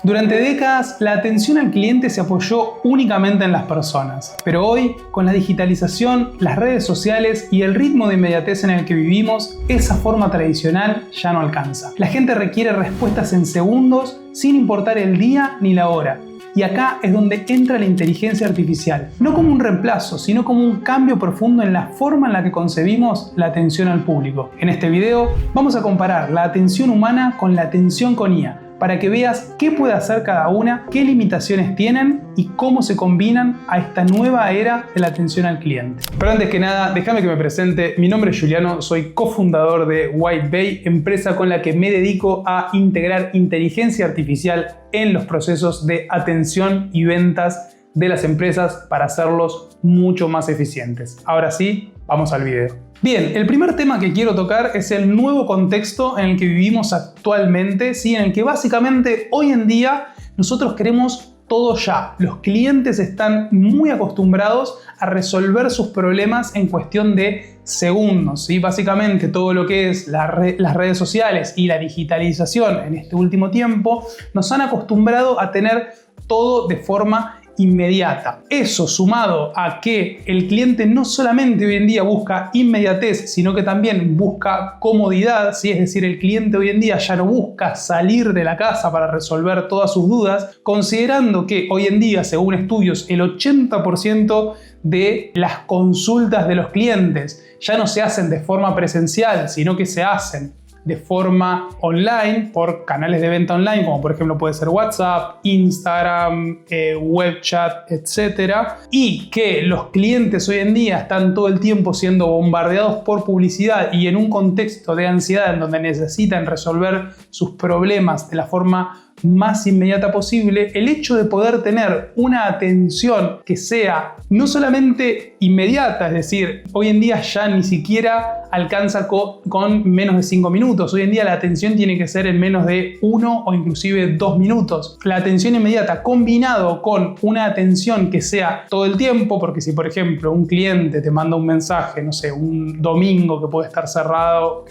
Durante décadas, la atención al cliente se apoyó únicamente en las personas. Pero hoy, con la digitalización, las redes sociales y el ritmo de inmediatez en el que vivimos, esa forma tradicional ya no alcanza. La gente requiere respuestas en segundos, sin importar el día ni la hora. Y acá es donde entra la inteligencia artificial, no como un reemplazo, sino como un cambio profundo en la forma en la que concebimos la atención al público. En este video vamos a comparar la atención humana con la atención con IA, para que veas qué puede hacer cada una, qué limitaciones tienen y cómo se combinan a esta nueva era de la atención al cliente. Pero antes que nada, déjame que me presente. Mi nombre es Juliano, soy cofundador de Whitebay, empresa con la que me dedico a integrar inteligencia artificial en los procesos de atención y ventas de las empresas para hacerlos mucho más eficientes. Ahora sí, vamos al video. Bien, el primer tema que quiero tocar es el nuevo contexto en el que vivimos actualmente, ¿sí? En el que básicamente hoy en día nosotros queremos todo ya. Los clientes están muy acostumbrados a resolver sus problemas en cuestión de segundos, ¿sí? Básicamente todo lo que es las redes sociales y la digitalización en este último tiempo nos han acostumbrado a tener todo de forma inmediata. Eso sumado a que el cliente no solamente hoy en día busca inmediatez, sino que también busca comodidad, ¿sí? Es decir, el cliente hoy en día ya no busca salir de la casa para resolver todas sus dudas, considerando que hoy en día, según estudios, el 80% de las consultas de los clientes ya no se hacen de forma presencial, sino que se hacen de forma online por canales de venta online, como por ejemplo puede ser WhatsApp, Instagram, web chat, etc. Y que los clientes hoy en día están todo el tiempo siendo bombardeados por publicidad y en un contexto de ansiedad en donde necesitan resolver sus problemas de la forma más inmediata posible, el hecho de poder tener una atención que sea no solamente inmediata, es decir, hoy en día ya ni siquiera alcanza con menos de 5 minutos. Hoy en día la atención tiene que ser en menos de 1 o inclusive 2 minutos. La atención inmediata combinado con una atención que sea todo el tiempo, porque si por ejemplo un cliente te manda un mensaje, no sé, un domingo que puede estar cerrado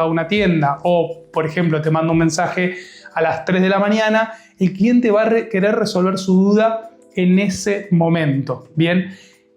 una tienda, o por ejemplo te manda un mensaje a las 3 de la mañana, el cliente va a querer resolver su duda en ese momento. Bien,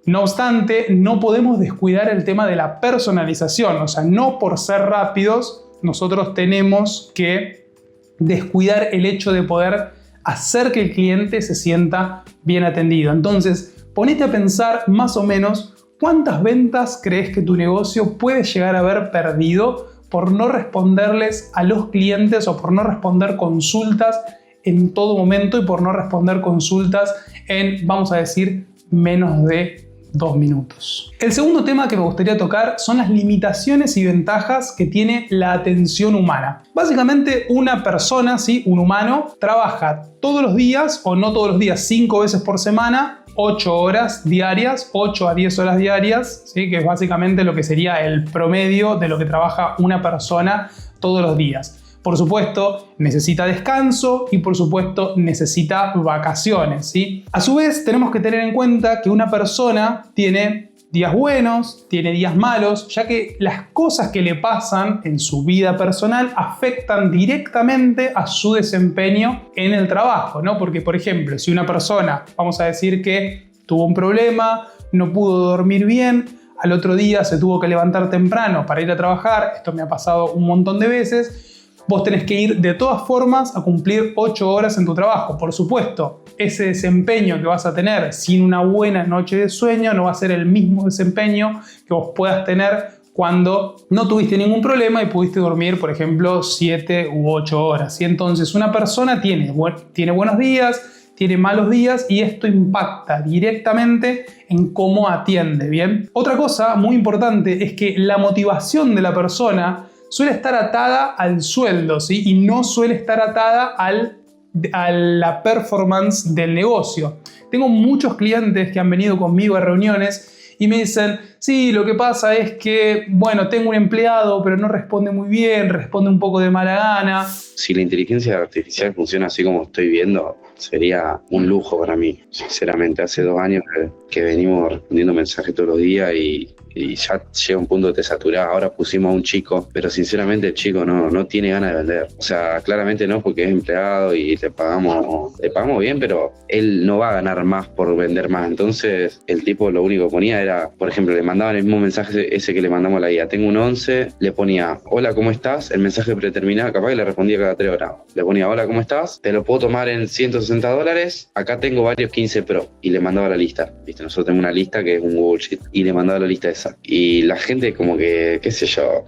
no obstante, no podemos descuidar el tema de la personalización. O sea, no por ser rápidos, nosotros tenemos que descuidar el hecho de poder hacer que el cliente se sienta bien atendido. Entonces, ponete a pensar más o menos cuántas ventas crees que tu negocio puede llegar a haber perdido por no responderles a los clientes o por no responder consultas en todo momento y por no responder consultas en, vamos a decir, menos de 2 minutos. El segundo tema que me gustaría tocar son las limitaciones y ventajas que tiene la atención humana. Básicamente una persona, ¿sí? Un humano, trabaja todos los días, o no todos los días, 5 veces por semana, 8 horas diarias, 8 a 10 horas diarias, ¿sí? Que es básicamente lo que sería el promedio de lo que trabaja una persona todos los días. Por supuesto, necesita descanso y por supuesto necesita vacaciones, ¿sí? A su vez, tenemos que tener en cuenta que una persona tiene días buenos, tiene días malos, ya que las cosas que le pasan en su vida personal afectan directamente a su desempeño en el trabajo, ¿no? Porque, por ejemplo, si una persona, vamos a decir que tuvo un problema, no pudo dormir bien, al otro día se tuvo que levantar temprano para ir a trabajar, esto me ha pasado un montón de veces, vos tenés que ir de todas formas a cumplir 8 horas en tu trabajo. Por supuesto, ese desempeño que vas a tener sin una buena noche de sueño no va a ser el mismo desempeño que vos puedas tener cuando no tuviste ningún problema y pudiste dormir, por ejemplo, 7 u 8 horas. Y entonces una persona tiene buenos días, tiene malos días y esto impacta directamente en cómo atiende, ¿bien? Otra cosa muy importante es que la motivación de la persona suele estar atada al sueldo, ¿sí? Y no suele estar atada a la performance del negocio. Tengo muchos clientes que han venido conmigo a reuniones y me dicen, sí, lo que pasa es que, bueno, tengo un empleado, pero no responde muy bien, responde un poco de mala gana. Si la inteligencia artificial funciona así como estoy viendo, sería un lujo para mí, sinceramente. Hace 2 años que venimos respondiendo mensajes todos los días y ya llega un punto que te saturás. Ahora pusimos a un chico, pero sinceramente el chico no tiene ganas de vender. O sea, claramente no, porque es empleado y le pagamos bien, pero él no va a ganar más por vender más. Entonces el tipo lo único que ponía era, por ejemplo, le mandaban el mismo mensaje ese que le mandamos a la guía. Tengo un 11, le ponía, hola, ¿cómo estás? El mensaje predeterminado, capaz que le respondía cada 3 horas. Le ponía, hola, ¿cómo estás? Te lo puedo tomar en $160. Acá tengo varios 15 Pro. Y le mandaba la lista. ¿Viste? Nosotros tenemos una lista que es un Google Sheet. Y le mandaba la lista esa. Y la gente como que, qué sé yo,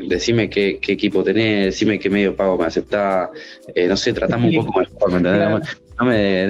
decime qué equipo tenés, decime qué medio de pago me aceptás. No sé, tratamos un poco mejor, ¿me entendés? Claro. No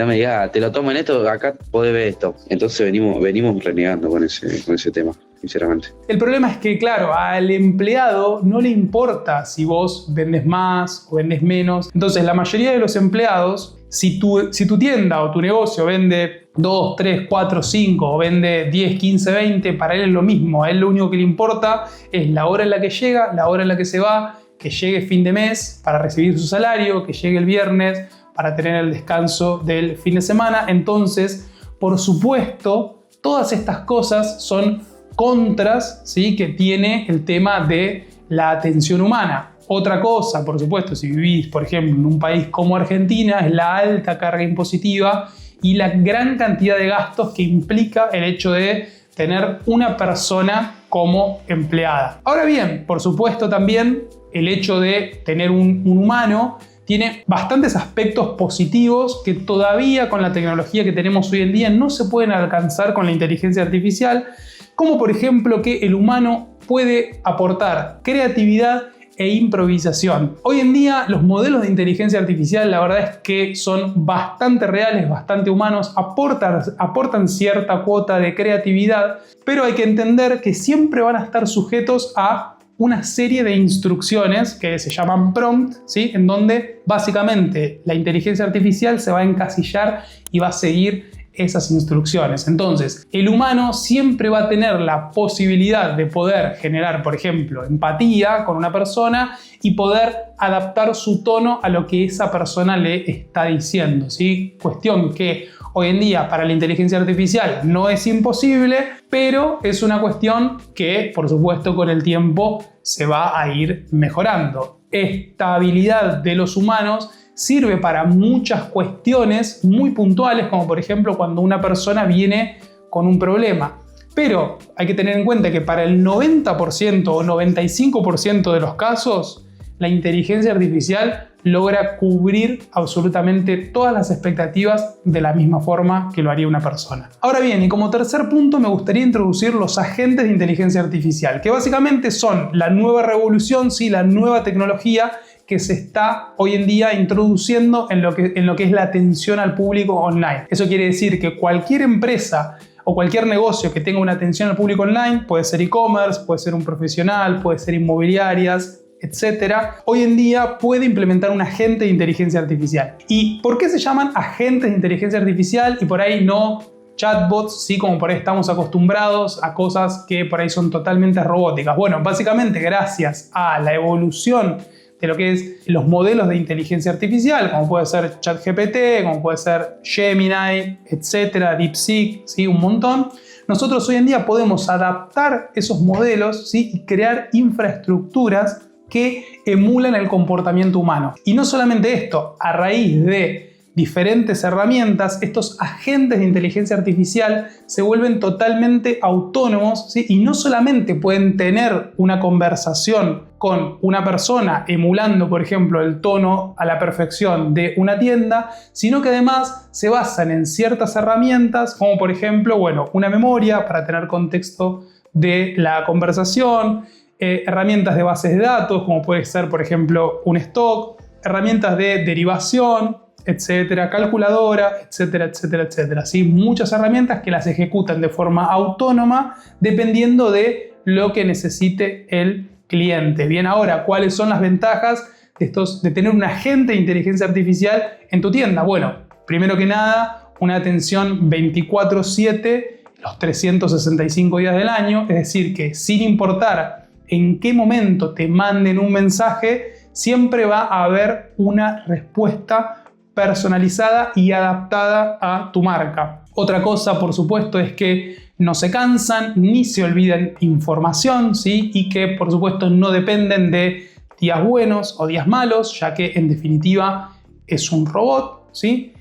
me digas, te lo tomo en esto, acá podés ver esto. Entonces venimos renegando con ese tema, sinceramente. El problema es que, claro, al empleado no le importa si vos vendes más o vendes menos. Entonces, la mayoría de los empleados, si tu tienda o tu negocio vende 2, 3, 4, 5 o vende 10, 15, 20, para él es lo mismo. A él lo único que le importa es la hora en la que llega, la hora en la que se va, que llegue fin de mes para recibir su salario, que llegue el viernes para tener el descanso del fin de semana. Entonces, por supuesto, todas estas cosas son contras, ¿sí?, que tiene el tema de la atención humana. Otra cosa, por supuesto, si vivís, por ejemplo, en un país como Argentina, es la alta carga impositiva y la gran cantidad de gastos que implica el hecho de tener una persona como empleada. Ahora bien, por supuesto también el hecho de tener un humano tiene bastantes aspectos positivos que todavía con la tecnología que tenemos hoy en día no se pueden alcanzar con la inteligencia artificial, como por ejemplo que el humano puede aportar creatividad e improvisación. Hoy en día los modelos de inteligencia artificial, la verdad es que son bastante reales, bastante humanos, aportan cierta cuota de creatividad, pero hay que entender que siempre van a estar sujetos a una serie de instrucciones que se llaman prompt, ¿sí?, en donde básicamente la inteligencia artificial se va a encasillar y va a seguir esas instrucciones. Entonces, el humano siempre va a tener la posibilidad de poder generar, por ejemplo, empatía con una persona y poder adaptar su tono a lo que esa persona le está diciendo, ¿sí? Cuestión que hoy en día para la inteligencia artificial no es imposible, pero es una cuestión que, por supuesto, con el tiempo se va a ir mejorando. Esta habilidad de los humanos sirve para muchas cuestiones muy puntuales, como por ejemplo cuando una persona viene con un problema. Pero hay que tener en cuenta que para el 90% o 95% de los casos, la inteligencia artificial logra cubrir absolutamente todas las expectativas de la misma forma que lo haría una persona. Ahora bien, y como tercer punto me gustaría introducir los agentes de inteligencia artificial, que básicamente son la nueva revolución, ¿sí?, la nueva tecnología que se está hoy en día introduciendo en lo que es la atención al público online. Eso quiere decir que cualquier empresa o cualquier negocio que tenga una atención al público online, puede ser e-commerce, puede ser un profesional, puede ser inmobiliarias, etcétera, hoy en día puede implementar un agente de inteligencia artificial. ¿Y por qué se llaman agentes de inteligencia artificial y por ahí no chatbots, sí, como por ahí estamos acostumbrados a cosas que por ahí son totalmente robóticas? Bueno, básicamente gracias a la evolución de lo que es los modelos de inteligencia artificial, como puede ser ChatGPT, como puede ser Gemini, etcétera, DeepSeek, ¿sí?, un montón. Nosotros hoy en día podemos adaptar esos modelos, ¿sí?, y crear infraestructuras que emulan el comportamiento humano. Y no solamente esto, a raíz de diferentes herramientas, estos agentes de inteligencia artificial se vuelven totalmente autónomos, ¿sí?, y no solamente pueden tener una conversación con una persona emulando, por ejemplo, el tono a la perfección de una tienda, sino que además se basan en ciertas herramientas, como por ejemplo, bueno, una memoria para tener contexto de la conversación, herramientas de bases de datos, como puede ser, por ejemplo, un stock, herramientas de derivación, etcétera, calculadora, etcétera, etcétera, etcétera. ¿Sí? Muchas herramientas que las ejecutan de forma autónoma dependiendo de lo que necesite el cliente. Bien, ahora, ¿cuáles son las ventajas de tener un agente de inteligencia artificial en tu tienda? Bueno, primero que nada, una atención 24/7 los 365 días del año, es decir, que sin importar en qué momento te manden un mensaje, siempre va a haber una respuesta personalizada y adaptada a tu marca. Otra cosa, por supuesto, es que no se cansan ni se olvidan información, ¿sí? Y que, por supuesto, no dependen de días buenos o días malos, ya que, en definitiva, es un robot, ¿sí?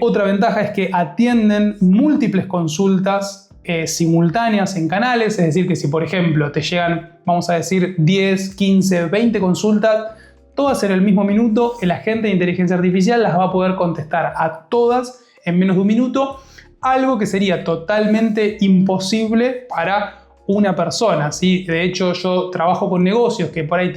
Otra ventaja es que atienden múltiples consultas simultáneas en canales, es decir, que si, por ejemplo, te llegan, vamos a decir, 10, 15, 20 consultas, todas en el mismo minuto, el agente de inteligencia artificial las va a poder contestar a todas en menos de un minuto, algo que sería totalmente imposible para una persona, ¿sí? De hecho, yo trabajo con negocios que por ahí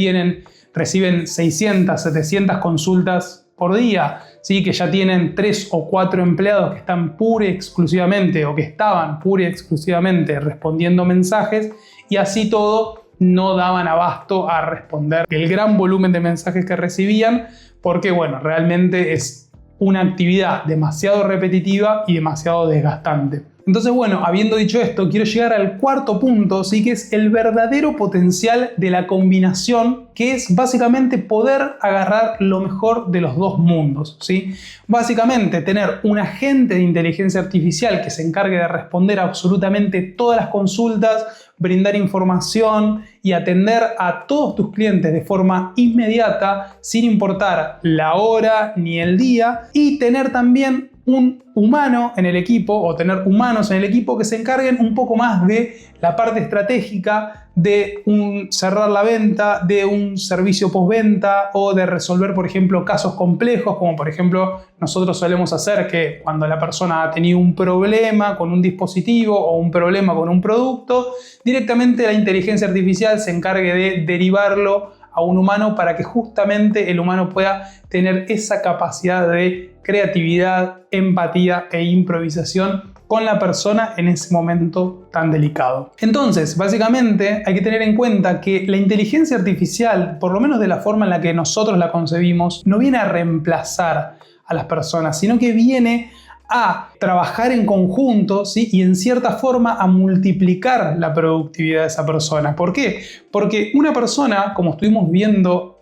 reciben 600, 700 consultas por día, ¿sí? Que ya tienen 3 o 4 empleados que están pura y exclusivamente o que estaban pura y exclusivamente respondiendo mensajes, y así todo no daban abasto a responder el gran volumen de mensajes que recibían, porque bueno, realmente es una actividad demasiado repetitiva y demasiado desgastante. Entonces, bueno, habiendo dicho esto, quiero llegar al cuarto punto, ¿sí? Que es el verdadero potencial de la combinación, que es básicamente poder agarrar lo mejor de los dos mundos, ¿sí? Básicamente, tener un agente de inteligencia artificial que se encargue de responder a absolutamente todas las consultas, brindar información y atender a todos tus clientes de forma inmediata, sin importar la hora ni el día, y tener también un humano en el equipo o tener humanos en el equipo que se encarguen un poco más de la parte estratégica, de cerrar la venta, de un servicio postventa o de resolver, por ejemplo, casos complejos, como por ejemplo nosotros solemos hacer, que cuando la persona ha tenido un problema con un dispositivo o un problema con un producto, directamente la inteligencia artificial se encargue de derivarlo a un humano para que justamente el humano pueda tener esa capacidad de creatividad, empatía e improvisación con la persona en ese momento tan delicado. Entonces, básicamente hay que tener en cuenta que la inteligencia artificial, por lo menos de la forma en la que nosotros la concebimos, no viene a reemplazar a las personas, sino que viene a trabajar en conjunto, ¿sí? Y en cierta forma a multiplicar la productividad de esa persona. ¿Por qué? Porque una persona, como estuvimos viendo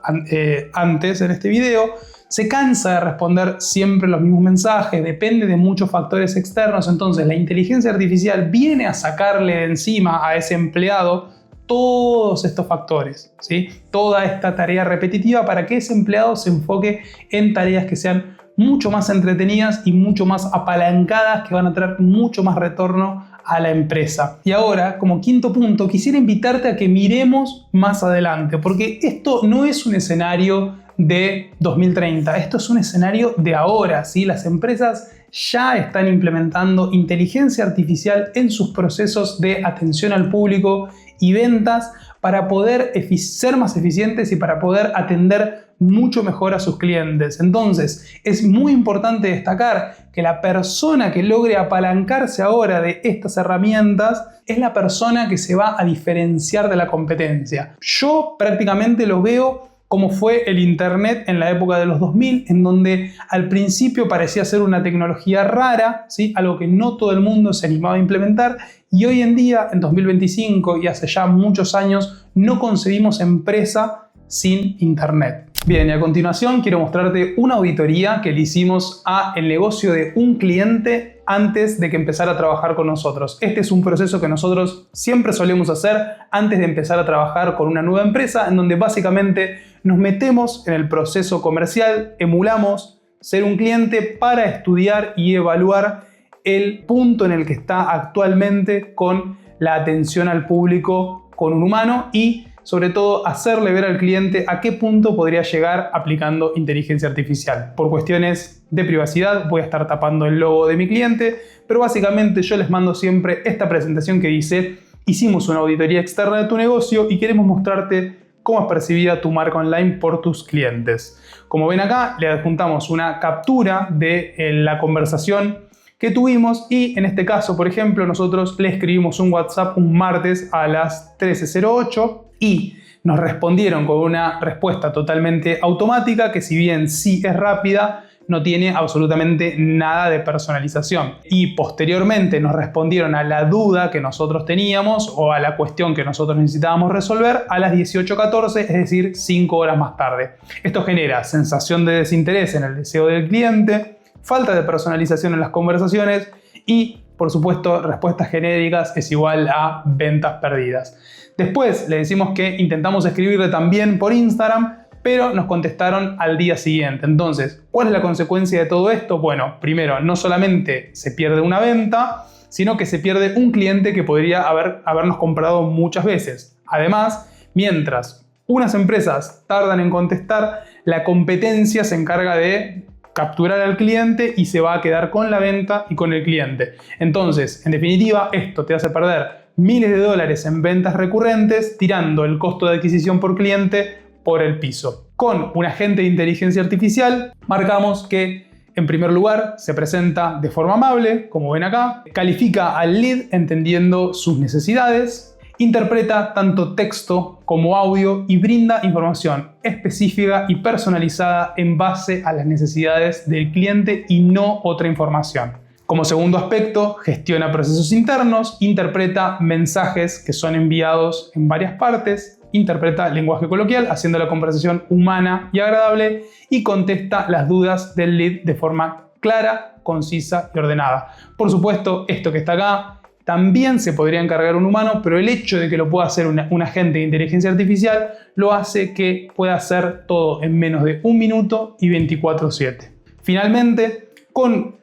antes en este video, se cansa de responder siempre los mismos mensajes, depende de muchos factores externos. Entonces la inteligencia artificial viene a sacarle de encima a ese empleado todos estos factores, ¿sí? Toda esta tarea repetitiva para que ese empleado se enfoque en tareas que sean mucho más entretenidas y mucho más apalancadas, que van a traer mucho más retorno a la empresa. Y ahora, como quinto punto, quisiera invitarte a que miremos más adelante, porque esto no es un escenario de 2030, esto es un escenario de ahora, ¿sí? Las empresas ya están implementando inteligencia artificial en sus procesos de atención al público y ventas para poder ser más eficientes y para poder atender mucho mejor a sus clientes. Entonces, es muy importante destacar que la persona que logre apalancarse ahora de estas herramientas es la persona que se va a diferenciar de la competencia. Yo prácticamente lo veo como fue el Internet en la época de los 2000, en donde al principio parecía ser una tecnología rara, ¿sí? Algo que no todo el mundo se animaba a implementar, y hoy en día, en 2025 y hace ya muchos años, no concebimos empresa sin Internet. Bien, y a continuación quiero mostrarte una auditoría que le hicimos al negocio de un cliente antes de que empezara a trabajar con nosotros. Este es un proceso que nosotros siempre solemos hacer antes de empezar a trabajar con una nueva empresa, en donde básicamente nos metemos en el proceso comercial, emulamos ser un cliente para estudiar y evaluar el punto en el que está actualmente con la atención al público con un humano y sobre todo hacerle ver al cliente a qué punto podría llegar aplicando inteligencia artificial. Por cuestiones de privacidad voy a estar tapando el logo de mi cliente, pero básicamente yo les mando siempre esta presentación que dice: hicimos una auditoría externa de tu negocio y queremos mostrarte cómo es percibida tu marca online por tus clientes. Como ven acá, le adjuntamos una captura de la conversación que tuvimos y en este caso, por ejemplo, nosotros le escribimos un WhatsApp un martes a las 13:08 y nos respondieron con una respuesta totalmente automática que, si bien sí es rápida, no tiene absolutamente nada de personalización. Y posteriormente nos respondieron a la duda que nosotros teníamos o a la cuestión que nosotros necesitábamos resolver a las 18:14, es decir, 5 horas más tarde. Esto genera sensación de desinterés en el deseo del cliente, falta de personalización en las conversaciones y, por supuesto, respuestas genéricas es igual a ventas perdidas. Después le decimos que intentamos escribirle también por Instagram, pero nos contestaron al día siguiente. Entonces, ¿cuál es la consecuencia de todo esto? Bueno, primero, no solamente se pierde una venta, sino que se pierde un cliente que podría habernos comprado muchas veces. Además, mientras unas empresas tardan en contestar, la competencia se encarga de capturar al cliente y se va a quedar con la venta y con el cliente. Entonces, en definitiva, esto te hace perder miles de dólares en ventas recurrentes, tirando el costo de adquisición por cliente por el piso. Con un agente de inteligencia artificial marcamos que, en primer lugar, se presenta de forma amable, como ven acá, califica al lead entendiendo sus necesidades, interpreta tanto texto como audio y brinda información específica y personalizada en base a las necesidades del cliente y no otra información. Como segundo aspecto, gestiona procesos internos, interpreta mensajes que son enviados en varias partes, interpreta lenguaje coloquial, haciendo la conversación humana y agradable, y contesta las dudas del lead de forma clara, concisa y ordenada. Por supuesto, esto que está acá también se podría encargar un humano, pero el hecho de que lo pueda hacer un agente de inteligencia artificial lo hace que pueda hacer todo en menos de 1 minuto y 24/7. Finalmente, con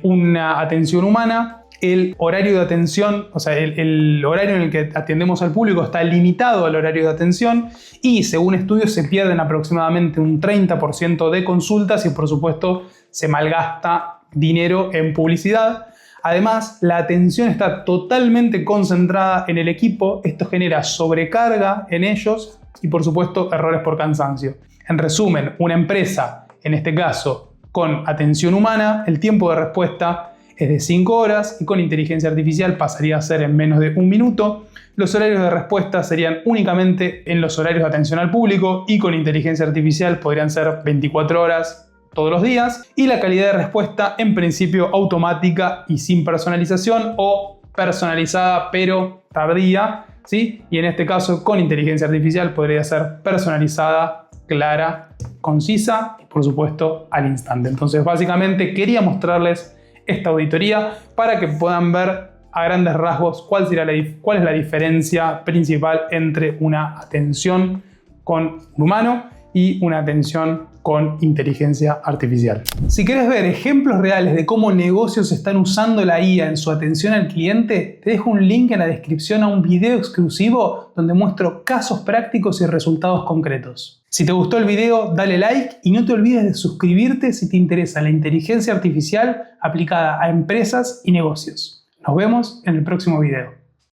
una atención humana, el horario de atención, o sea, el horario en el que atendemos al público está limitado al horario de atención y, según estudios, se pierden aproximadamente un 30% de consultas y, por supuesto, se malgasta dinero en publicidad. Además, la atención está totalmente concentrada en el equipo. Esto genera sobrecarga en ellos y, por supuesto, errores por cansancio. En resumen, una empresa, en este caso con atención humana, el tiempo de respuesta es de 5 horas y con inteligencia artificial pasaría a ser en menos de 1 minuto. Los horarios de respuesta serían únicamente en los horarios de atención al público y con inteligencia artificial podrían ser 24 horas todos los días. Y la calidad de respuesta, en principio, automática y sin personalización, o personalizada pero tardía, ¿sí? Y en este caso, con inteligencia artificial podría ser personalizada, clara, concisa y, por supuesto, al instante. Entonces, básicamente quería mostrarles esta auditoría para que puedan ver a grandes rasgos cuál es la diferencia principal entre una atención con un humano y una atención con inteligencia artificial. Si querés ver ejemplos reales de cómo negocios están usando la IA en su atención al cliente, te dejo un link en la descripción a un video exclusivo donde muestro casos prácticos y resultados concretos. Si te gustó el video, dale like y no te olvides de suscribirte si te interesa la inteligencia artificial aplicada a empresas y negocios. Nos vemos en el próximo video.